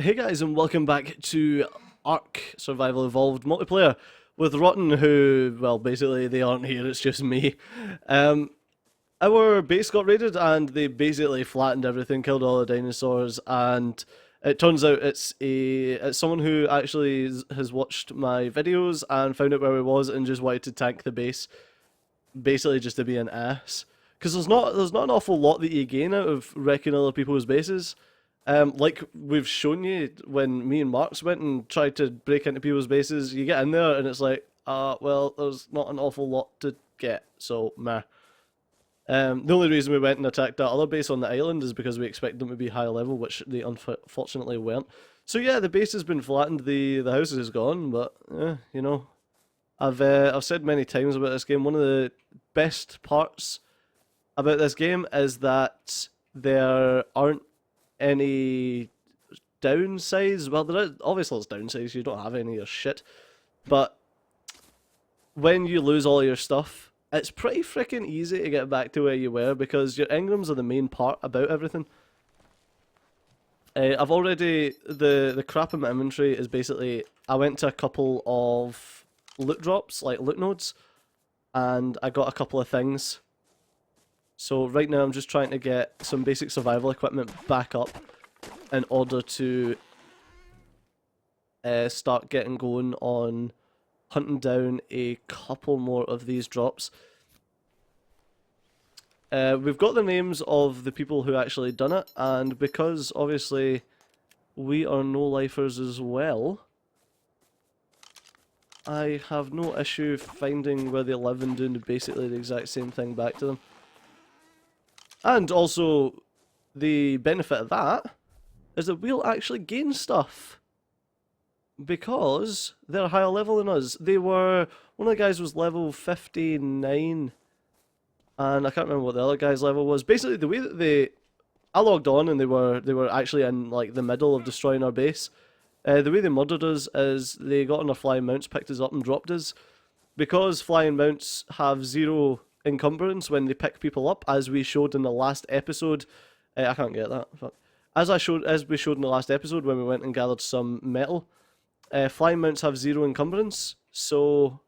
Hey guys, and welcome back to Ark Survival Evolved multiplayer with RotN, who, well, basically they aren't here, it's just me. Our base got raided and they basically flattened everything, killed all the dinosaurs, and it turns out it's someone who actually has watched my videos and found out where we was and just wanted to tank the base, basically just to be an ass. Because there's not an awful lot that you gain out of wrecking other people's bases. Like we've shown you when me and Marks went and tried to break into people's bases, you get in there and it's like, well, there's not an awful lot to get, so meh. The only reason we went and attacked that other base on the island is because we expected them to be high level, which they unfortunately weren't. So yeah, the base has been flattened, the house is gone, but you know, I've said many times about this game, one of the best parts about this game is that there aren't any downsides. Well, there is, obviously there's downsides, you don't have any of your shit, but when you lose all your stuff, it's pretty freaking easy to get back to where you were because your engrams are the main part about everything. I've already, the crap in my inventory is basically, I went to a couple of loot drops, like loot nodes, and I got a couple of things. So right now I'm just trying to get some basic survival equipment back up in order to start getting going on hunting down a couple more of these drops. We've got the names of the people who actually done it, and because obviously we are no-lifers as well, I have no issue finding where they live and doing basically the exact same thing back to them. And also, the benefit of that is that we'll actually gain stuff. Because they're higher level than us. They were, one of the guys was level 59, and I can't remember what the other guy's level was. Basically, the way that I logged on and they were actually in like the middle of destroying our base. The way they murdered us is they got on our flying mounts, picked us up and dropped us. Because flying mounts have zero encumbrance when they pick people up, as we showed in the last episode. I can't get that. Fuck. As we showed in the last episode when we went and gathered some metal. Flying mounts have zero encumbrance, so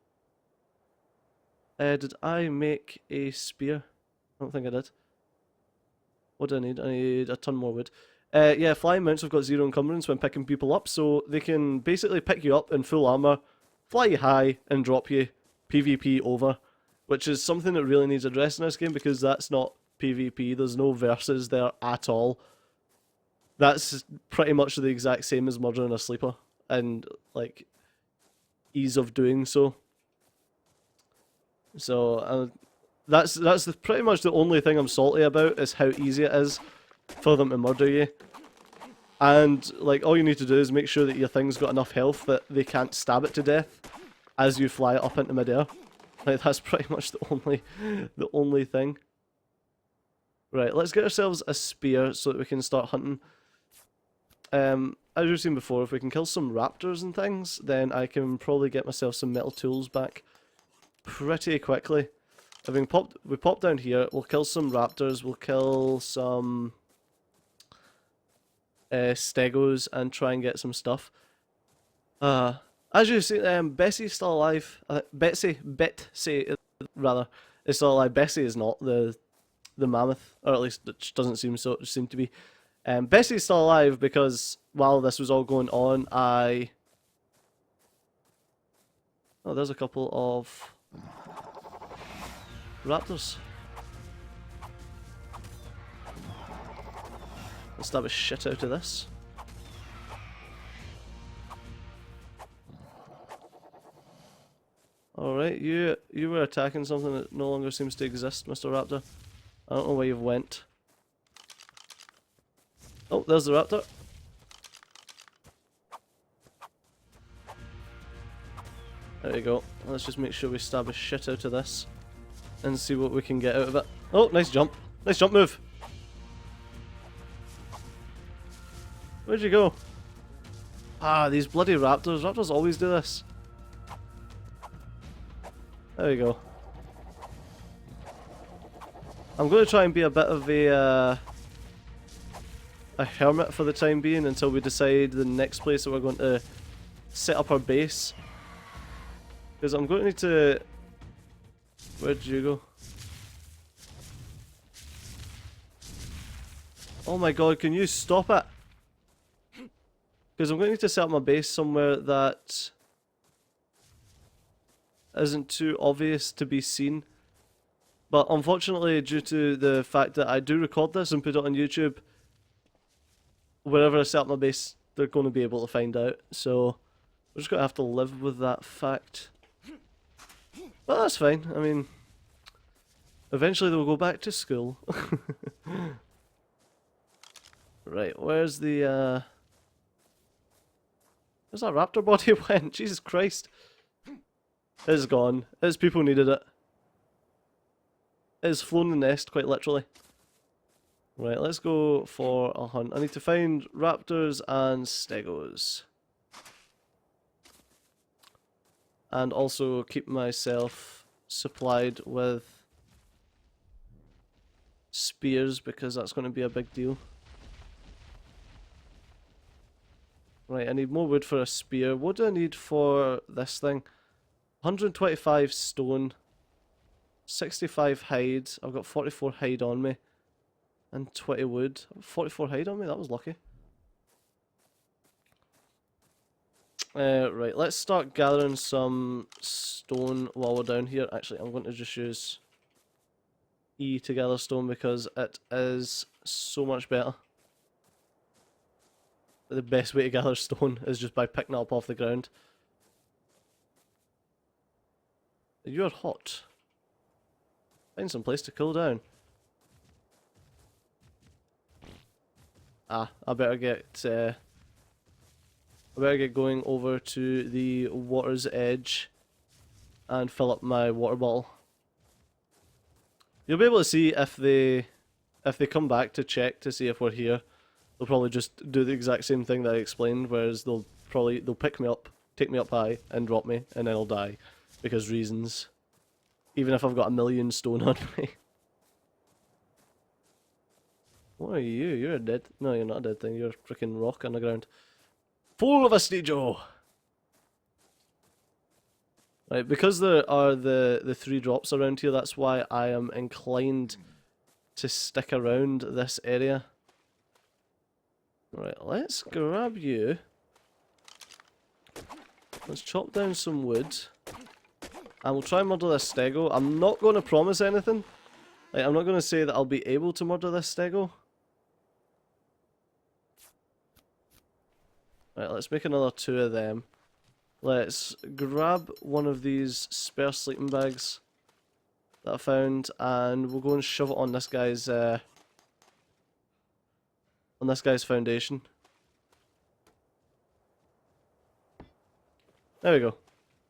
did I make a spear? I don't think I did. What do I need? I need a ton more wood. Yeah, flying mounts have got zero encumbrance when picking people up, so they can basically pick you up in full armor, fly you high, and drop you PvP over, which is something that really needs addressed in this game because that's not PvP. There's no versus there at all. That's pretty much the exact same as murdering a sleeper. And like ease of doing so. So that's pretty much the only thing I'm salty about is how easy it is for them to murder you. And like all you need to do is make sure that your thing's got enough health that they can't stab it to death as you fly it up into midair. Like that's pretty much the only thing. Right, let's get ourselves a spear so that we can start hunting. As you've seen before, if we can kill some raptors and things, then I can probably get myself some metal tools back pretty quickly. We pop down here, we'll kill some raptors, we'll kill some stegos and try and get some stuff. As you see, Bessie's still alive. Betsy rather, is still alive. Bessie is not the mammoth, or at least it doesn't seem to be. Bessie's still alive because while this was all going on, oh, there's a couple of raptors. Let's stab a shit out of this. Alright, you were attacking something that no longer seems to exist, Mr. Raptor. I don't know where you've went. Oh, there's the raptor. There you go. Let's just make sure we stab a shit out of this and see what we can get out of it. Oh, nice jump. Nice jump move. Where'd you go? Ah, these bloody raptors. Raptors always do this. There we go. I'm going to try and be a bit of a a hermit for the time being until we decide the next place that we're going to set up our base. Because I'm going to need to... Where did you go? Oh my god, can you stop it? Because I'm going to need to set up my base somewhere that isn't too obvious to be seen. But unfortunately, due to the fact that I do record this and put it on YouTube, wherever I set up my base, they're going to be able to find out. So, we're just going to have to live with that fact. But that's fine. I mean, eventually they'll go back to school. Right, where's the, where's that raptor body went? Jesus Christ. It's gone. Its people needed it. It's flown the nest, quite literally. Right, let's go for a hunt. I need to find raptors and stegos. And also keep myself supplied with spears, because that's going to be a big deal. Right, I need more wood for a spear. What do I need for this thing? 125 stone, 65 hide. I've got 44 hide on me, and 20 wood. 44 hide on me, that was lucky. Right, let's start gathering some stone while we're down here. Actually, I'm going to just use E to gather stone because it is so much better. The best way to gather stone is just by picking it up off the ground. You're hot. Find some place to cool down. Ah, I better get going over to the water's edge and fill up my water bottle. You'll be able to see if they come back to check to see if we're here. They'll probably just do the exact same thing that I explained, whereas they'll pick me up, take me up high, and drop me, and then I'll die. Because reasons. Even if I've got 1,000,000 stone on me. What are you? You're a dead... No, you're not a dead thing. You're a freaking rock on the ground. Full of a Joe! Right, because there are the 3 drops around here, that's why I am inclined to stick around this area. Right, let's grab you. Let's chop down some wood. And we'll try and murder this stego. I'm not going to promise anything. Like, I'm not going to say that I'll be able to murder this stego. Right, let's make another 2 of them. Let's grab one of these spare sleeping bags that I found, and we'll go and shove it on this guy's foundation. There we go.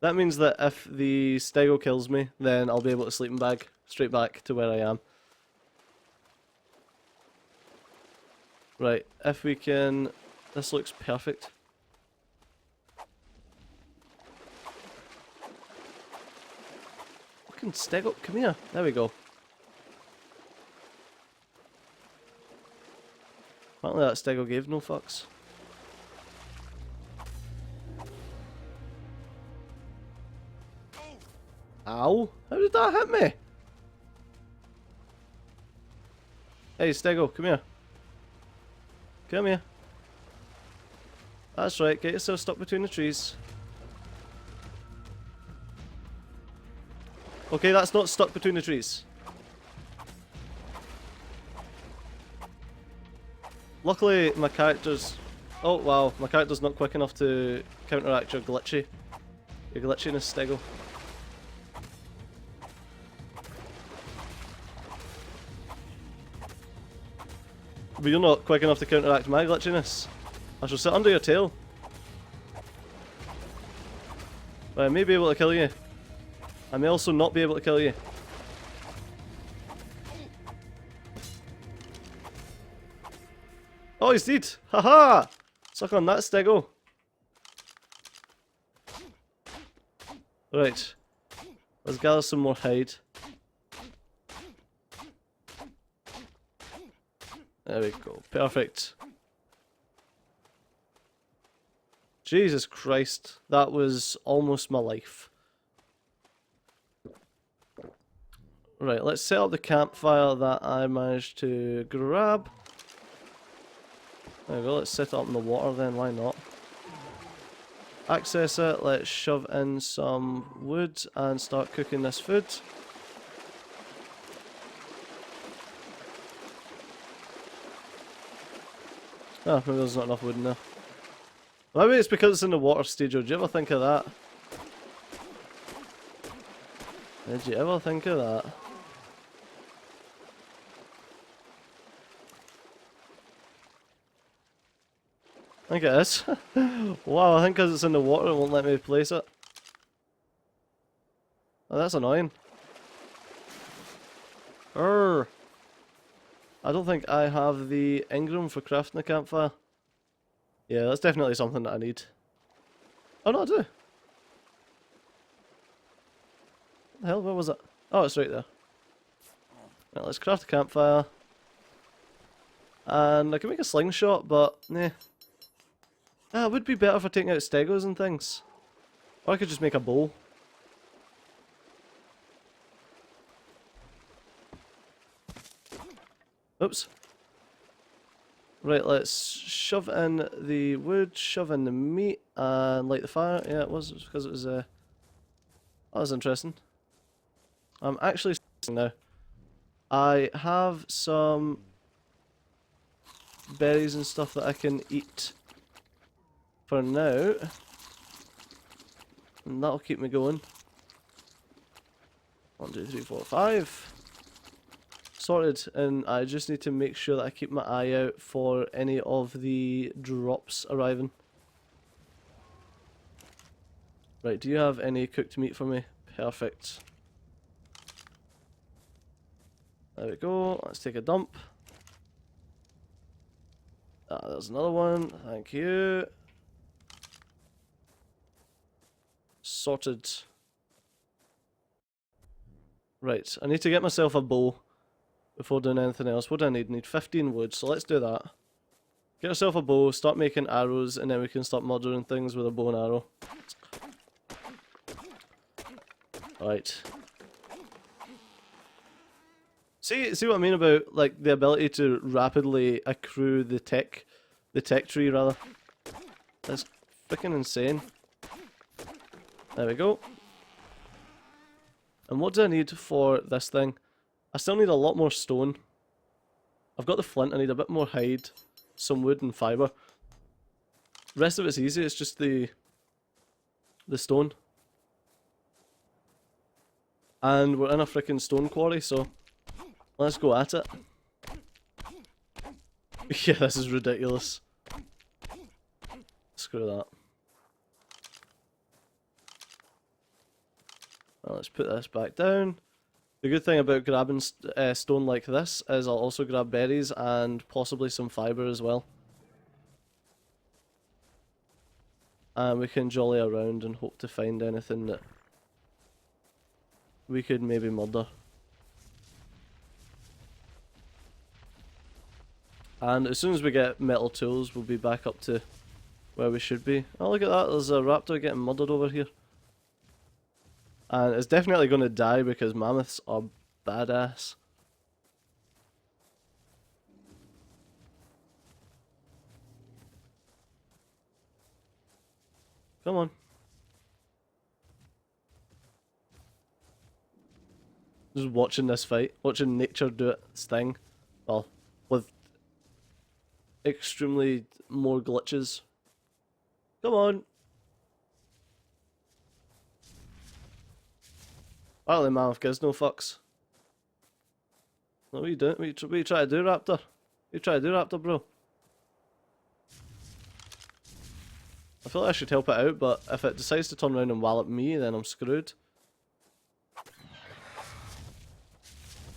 That means that if the stego kills me, then I'll be able to sleeping bag straight back to where I am. Right, if we can... This looks perfect. Fucking stego, come here. There we go. Apparently that stego gave no fucks. Ow! How did that hit me? Hey stego, come here. Come here. That's right, get yourself stuck between the trees. Okay, that's not stuck between the trees. Luckily, my character's... Oh, wow. My character's not quick enough to counteract your glitchiness, stego. But you're not quick enough to counteract my glitchiness. I shall sit under your tail. But I may be able to kill you. I may also not be able to kill you. Oh, he's dead! Haha! Suck on that, stego. Right. Let's gather some more hide. There we go. Perfect. Jesus Christ, that was almost my life. Right, let's set up the campfire that I managed to grab. There we go, let's set it up in the water then, why not? Access it, let's shove in some wood and start cooking this food. Ah, maybe there's not enough wood in there. Maybe it's because it's in the water stage. Did you ever think of that? Did you ever think of that? I think it is. Wow, I think because it's in the water it won't let me place it. Oh, that's annoying. Urgh. I don't think I have the engram for crafting the campfire. Yeah, that's definitely something that I need. Oh no, I do. What the hell, where was it? Oh, it's right there. Right, let's craft a campfire. And I can make a slingshot, but nah. Ah, it would be better for taking out stegos and things. Or I could just make a bow. Oops. Right, let's shove in the wood, shove in the meat, and light the fire. Yeah, it was because it was, that was interesting. I'm actually now. I have some berries and stuff that I can eat for now. And that'll keep me going. 1, 2, 3, 4, 5. Sorted, and I just need to make sure that I keep my eye out for any of the drops arriving. Right, do you have any cooked meat for me? Perfect. There we go, let's take a dump. Ah, there's another one, thank you. Sorted. Right, I need to get myself a bow before doing anything else. What do I need? I need 15 wood, so let's do that. Get yourself a bow, start making arrows, and then we can start murdering things with a bow and arrow. Right. See what I mean about like the ability to rapidly accrue the tech tree rather. That's freaking insane. There we go. And what do I need for this thing? I still need a lot more stone. I've got the flint, I need a bit more hide, some wood and fibre. The rest of it's easy, it's just the stone. And we're in a freaking stone quarry, so let's go at it. Yeah, this is ridiculous. Screw that. Well, let's put this back down. The good thing about grabbing stone like this is I'll also grab berries and possibly some fibre as well. And we can jolly around and hope to find anything that we could maybe murder. And as soon as we get metal tools, we'll be back up to where we should be. Oh, look at that, there's a raptor getting murdered over here. And it's definitely going to die because mammoths are badass. Come on. Just watching this fight, watching nature do its thing. Well, with extremely more glitches. Come on. Apparently mammoth gives no fucks. What are you doing? What are you trying to do, Raptor? What are you trying to do, Raptor, bro? I feel like I should help it out, but if it decides to turn around and wallop me, then I'm screwed.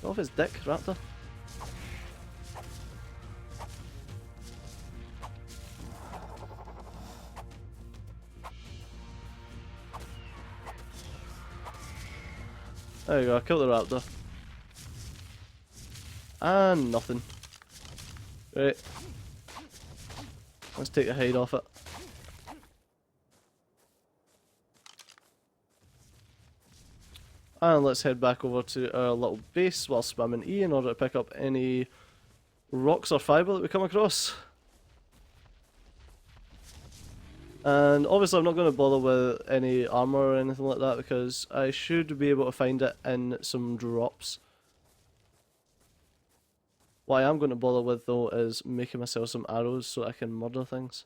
Get off his dick, Raptor. There you go, I killed the raptor. And nothing. Great. Let's take the hide off it. And let's head back over to our little base while spamming E in order to pick up any rocks or fibre that we come across. And obviously I'm not going to bother with any armour or anything like that because I should be able to find it in some drops. What I am going to bother with though is making myself some arrows so I can murder things.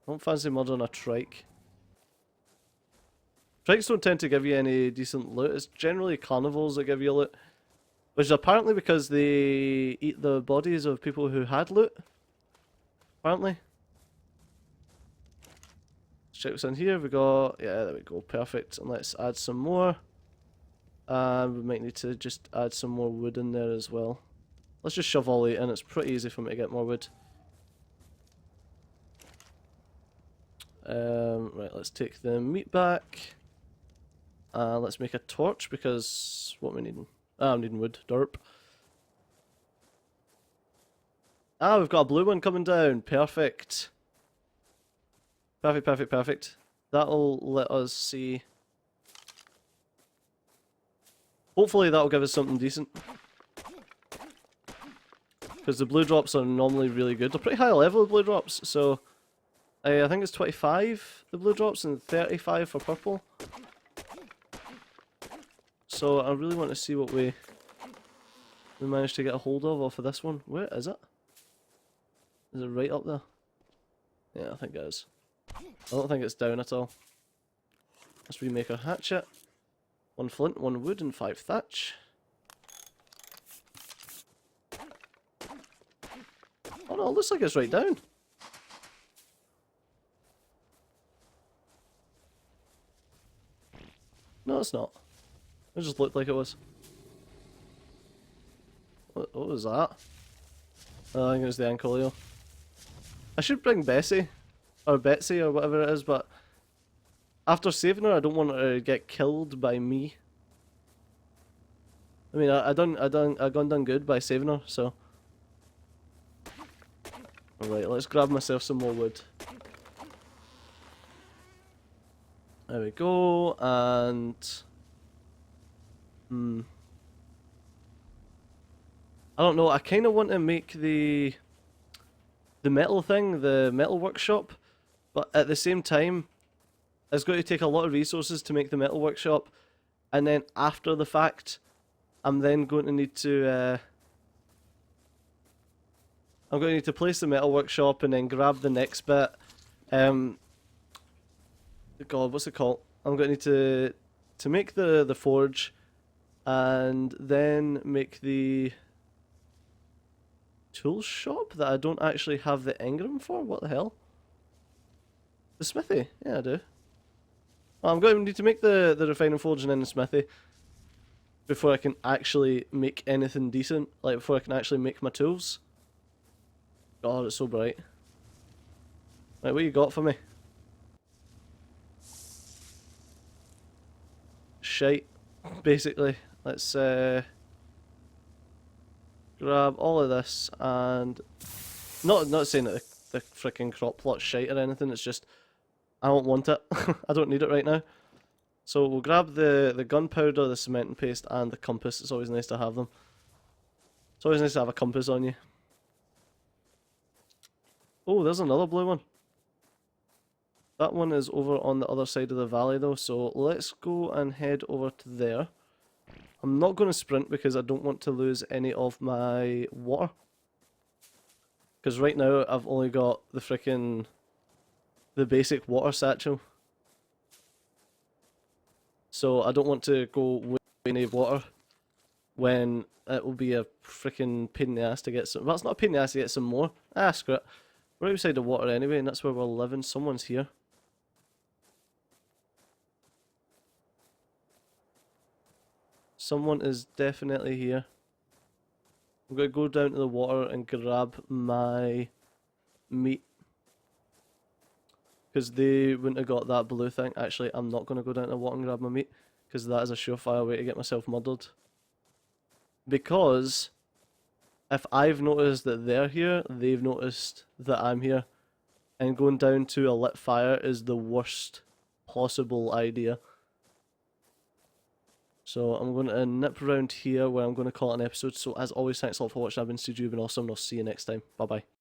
I don't fancy murdering a trike. Trikes don't tend to give you any decent loot, it's generally carnivores that give you loot. Which is apparently because they eat the bodies of people who had loot. Apparently. Let's check what's in here, we got, yeah there we go, perfect. And let's add some more. And we might need to just add some more wood in there as well. Let's just shove all 8 in, it's pretty easy for me to get more wood. Right, let's take the meat back. Let's make a torch because what am I needing? I'm needing wood, derp. We've got a blue one coming down, perfect. Perfect, perfect, perfect. That'll let us see. Hopefully that'll give us something decent. Because the blue drops are normally really good. They're pretty high level, the blue drops, so I think it's 25 the blue drops and 35 for purple. So I really want to see what we managed to get a hold of off of this one. Where is it? Is it right up there? Yeah, I think it is. I don't think it's down at all. Let's remake our hatchet. 1 flint, 1 wood, and 5 thatch. Oh no, it looks like it's right down. No, it's not. It just looked like it was. What was that? Oh, I think it was the Ancolio. I should bring Bessie, or Betsy, or whatever it is, but after saving her, I don't want her to get killed by me. I mean, I done good by saving her, so. Alright, let's grab myself some more wood. There we go, and I don't know, I kind of want to make the metal thing, the metal workshop, but at the same time, it's going to take a lot of resources to make the metal workshop, and then after the fact, I'm then going to need to, I'm going to need to place the metal workshop and then grab the next bit. God, what's it called? I'm going to need to make the forge, and then make the tool shop that I don't actually have the engram for. What the hell? The smithy? Yeah, I do. Well, I'm going to need to make the refining forge and then the smithy before I can actually make anything decent. Like before I can actually make my tools. God, it's so bright. Right, what you got for me? Shite, basically. Let's grab all of this and not saying that the freaking crop plot's shite or anything. It's just I don't want it. I don't need it right now. So we'll grab the gunpowder, the cementing paste, and the compass. It's always nice to have them. It's always nice to have a compass on you. Oh, there's another blue one. That one is over on the other side of the valley though, so let's go and head over to there. I'm not going to sprint because I don't want to lose any of my water. Because right now I've only got the basic water satchel. So I don't want to go with any water when it will be a freaking pain in the ass to get some. Well, it's not a pain in the ass to get some more. Ah, screw it. We're outside the water anyway, and that's where we're living. Someone's here. Someone is definitely here. I'm going to go down to the water and grab my meat. Because they wouldn't have got that blue thing. Actually, I'm not going to go down to the water and grab my meat. Because that is a surefire way to get myself murdered. Because if I've noticed that they're here, they've noticed that I'm here. And going down to a lit fire is the worst possible idea. So I'm going to nip around here where I'm going to call it an episode. So as always, thanks a lot for watching. I've been Stu, you've been awesome, and I'll see you next time. Bye bye.